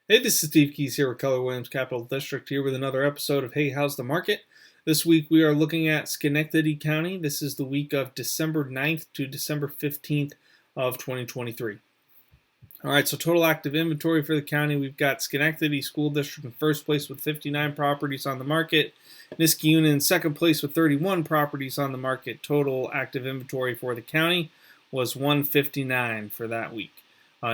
Hey, this is Steve Keys here with Keller Williams Capital District here with another episode of Hey, How's the Market? This week we are looking at Schenectady County. This is the week of December 9th to December 15th of 2023. All right, so total active inventory for the county, we've got Schenectady School District in first place with 59 properties on the market. Niskayuna in second place with 31 properties on the market. Total active inventory for the county was 159 for that week.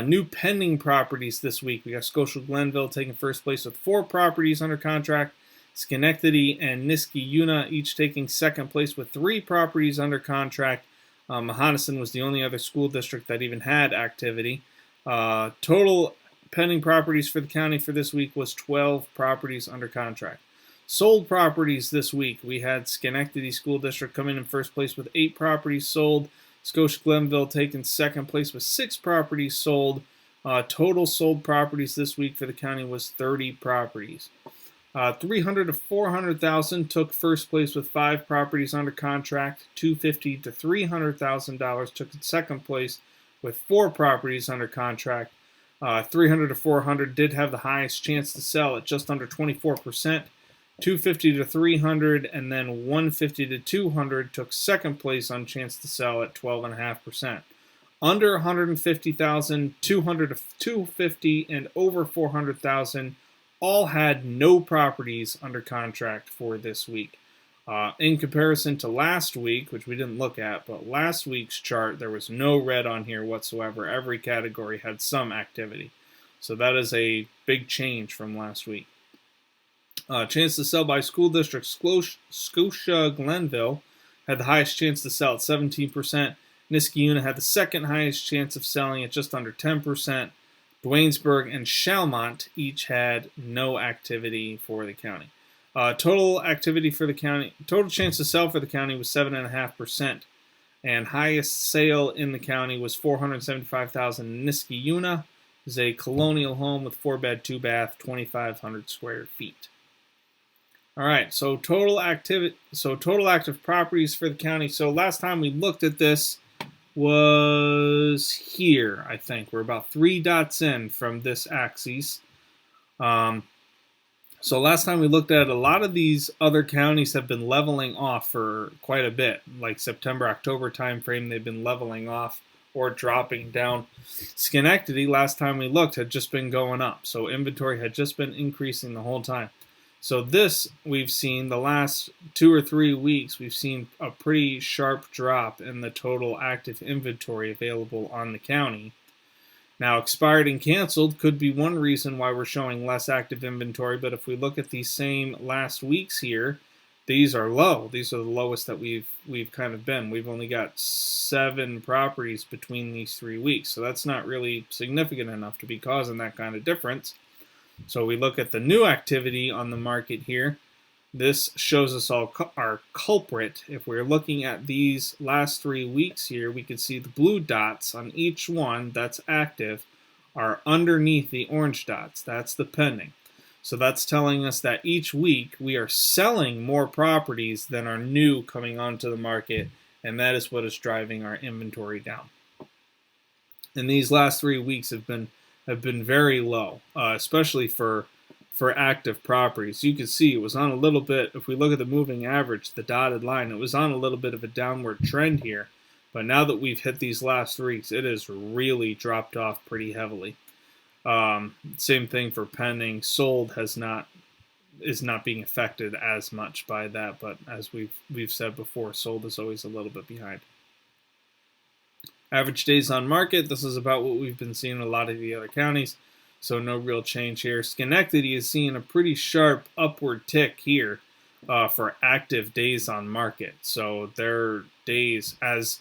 New pending properties this week. We got Scotia Glenville taking first place with 4 properties under contract. Schenectady and Niskayuna each taking second place with 3 properties under contract. Mahonison was the only other school district that even had activity. Total pending properties for the county for this week was 12 properties under contract. Sold properties this week. We had Schenectady School District coming in first place with 8 properties sold. Scotia Glenville taking second place with 6 properties sold. Total sold properties this week for the county was 30 properties. 300 to 400,000 took first place with 5 properties under contract. $250 to $300,000 took second place with 4 properties under contract. 300 to 400 did have the highest chance to sell at just under 24%. 250 to 300 and then 150 to 200 took second place on chance to sell at 12.5%. Under 150,000, 200 to 250 and over 400,000 all had no properties under contract for this week. In comparison to last week, which we didn't look at, but last week's chart, there was no red on here whatsoever. Every category had some activity. So that is a big change from last week. Chance to sell by school district, Scotia Glenville had the highest chance to sell at 17%. Niskayuna had the second highest chance of selling at just under 10%. Duanesburg and Chalmont each had no activity for the county. Total activity for the county, total chance to sell for the county was 7.5%. And highest sale in the county was $475,000 in Niskayuna. It is a colonial home with 4-bed, 2-bath, 2,500 square feet. All right, so total active properties for the county. So last time we looked at this was here, I think. We're about 3 dots in from this axis. So last time we looked at it, a lot of these other counties have been leveling off for quite a bit. Like September, October timeframe, they've been leveling off or dropping down. Schenectady, last time we looked, had just been going up. So inventory had just been increasing the whole time. So this, we've seen the last 2 or 3 weeks, we've seen a pretty sharp drop in the total active inventory available on the county. Now, expired and canceled could be one reason why we're showing less active inventory, but if we look at these same last weeks here, these are low. These are the lowest that we've kind of been. We've only got 7 properties between these 3 weeks, so that's not really significant enough to be causing that kind of difference. So we look at the new activity on the market here. This shows us our culprit. If we're looking at these last 3 weeks here, we can see the blue dots on each one that's active are underneath the orange dots. That's the pending. So that's telling us that each week we are selling more properties than are new coming onto the market, and that is what is driving our inventory down. And these last 3 weeks have been very low, especially for active properties. You can see it was on a little bit, if we look at the moving average, the dotted line, it was on a little bit of a downward trend here. But now that we've hit these last 3 weeks, it has really dropped off pretty heavily. Same thing for pending. Sold is not being affected as much by that, but as we've said before, sold is always a little bit behind. Average days on market, this is about what we've been seeing in a lot of the other counties, so no real change here. Schenectady is seeing a pretty sharp upward tick here for active days on market. So their days, as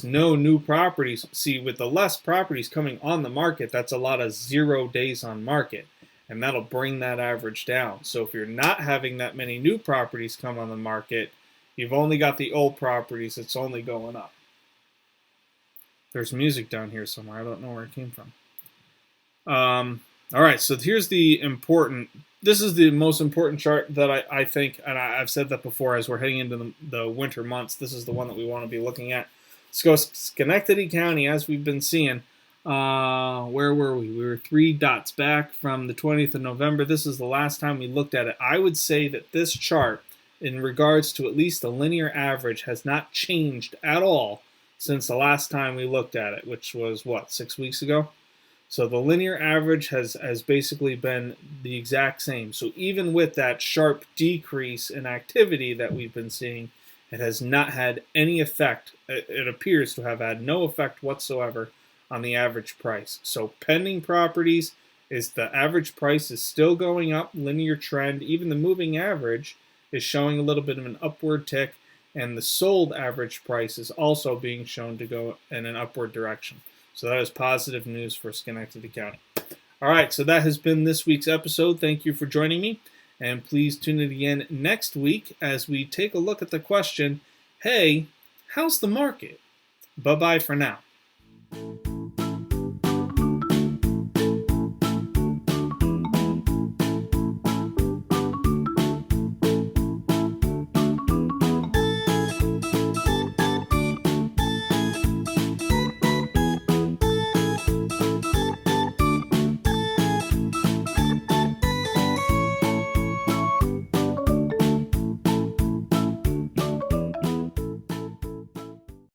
no new properties, see with the less properties coming on the market, that's a lot of 0 days on market, and that'll bring that average down. So if you're not having that many new properties come on the market, you've only got the old properties, it's only going up. There's music down here somewhere. I don't know where it came from. All right, so here's this is the most important chart that I think, and I've said that before as we're heading into the winter months, this is the one that we want to be looking at. Schenectady County, as we've been seeing, Where were we? We were 3 dots back from the 20th of November. This is the last time we looked at it. I would say that this chart, in regards to at least the linear average, has not changed at all since the last time we looked at it, which was, 6 weeks ago? So the linear average has basically been the exact same. So even with that sharp decrease in activity that we've been seeing, it has not had any effect. It appears to have had no effect whatsoever on the average price. So pending properties, the average price is still going up, linear trend. Even the moving average is showing a little bit of an upward tick, and the sold average price is also being shown to go in an upward direction. So that is positive news for Schenectady County. All right, so that has been this week's episode. Thank you for joining me, and please tune in again next week as we take a look at the question, hey, how's the market? Bye-bye for now.